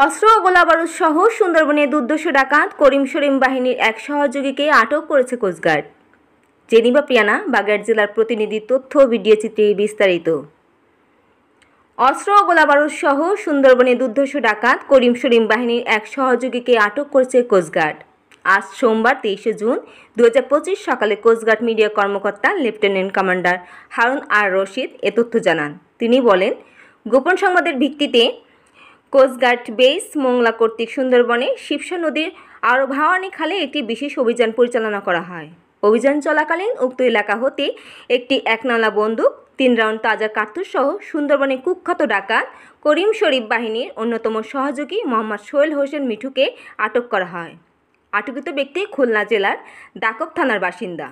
অস্ত্র ও গোলাবারুদ সহ সুন্দরবনে দুর্ধর্ষ ডাকাত করিম শরীম বাহিনীর এক সহযোগীকে আটক করেছে কোস্টগার্ড। জেনিভা পিয়ানা বাগেরহাট জেলার প্রতিনিধি তথ্য ভিডিও চিত্রে বিস্তারিত। অস্ত্র ও গোলাবারুদ সহ সুন্দরবনে দুর্ধর্ষ ডাকাত করিম শরীম বাহিনীর এক সহযোগীকে আটক করেছে কোস্টগার্ড। আজ সোমবার 23শে জুন 2025 সকালে কোস্টগার্ড মিডিয়া কর্মকর্তা লেফটেন্যান্ট কমান্ডার হারুন আর রশিদ এ তথ্য জানান। তিনি বলেন, গোপন সংবাদের ভিত্তিতে কোস্টগার্ড বেস মোংলা কর্তৃক সুন্দরবনে শিবসা নদীর আরভাওয়ানি খালে একটি বিশেষ অভিযান পরিচালনা করা হয়। অভিযান চলাকালীন উক্ত এলাকা হতে একটি একনলা বন্দুক, 3 রাউন্ড তাজা কার্তুজ সহ সুন্দরবনে কুখ্যাত ডাকাত করিম শরীফ বাহিনীর অন্যতম সহযোগী মোহাম্মদ সোহেল হোসেন মিঠুকে আটক করা হয়। আটককৃত ব্যক্তি খুলনা জেলার দাকব থানার বাসিন্দা।